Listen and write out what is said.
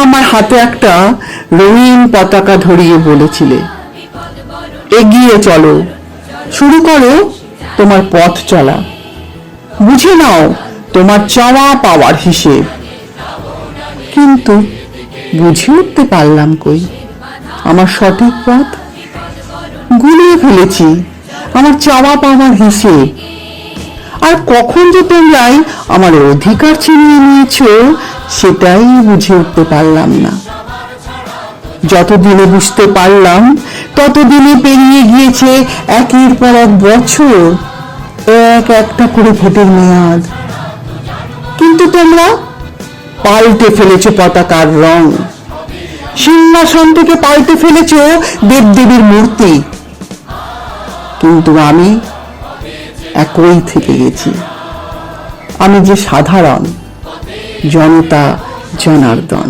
আমার হাতে একটা রঙিন পতাকা ধরিয়ে বলেছিলে, এগিয়ে চলো, শুরু করো তোমার পথ চলা, বুঝে নাও তোমার চাওয়া পাওয়ার হিসেব। কিন্তু বুঝে উঠতে পারলাম কই আমার সঠিক পথ? গুলিয়ে ফেলেছি আমার চাওয়া পাওয়ার হিসেব। আর কখন যে তোমরাই আমার অধিকার ছিনিয়ে নিয়েছ সেটাই বুঝে উঠতে পারলাম না। যতদিনে বুঝতে পারলাম ততদিনে পেরিয়ে গিয়েছে একের পর এক বছর, এক একটা করে ভোটের মেয়াদ। কিন্তু তোমরা পাল্টে ফেলেছ পতাকার রং, সিংহাসন থেকে পাল্টে ফেলেছ দেবদেবীর মূর্তি। কিন্তু আমি একই থেকে গেছি, আমি যে সাধারণ জনতা জনার্দন।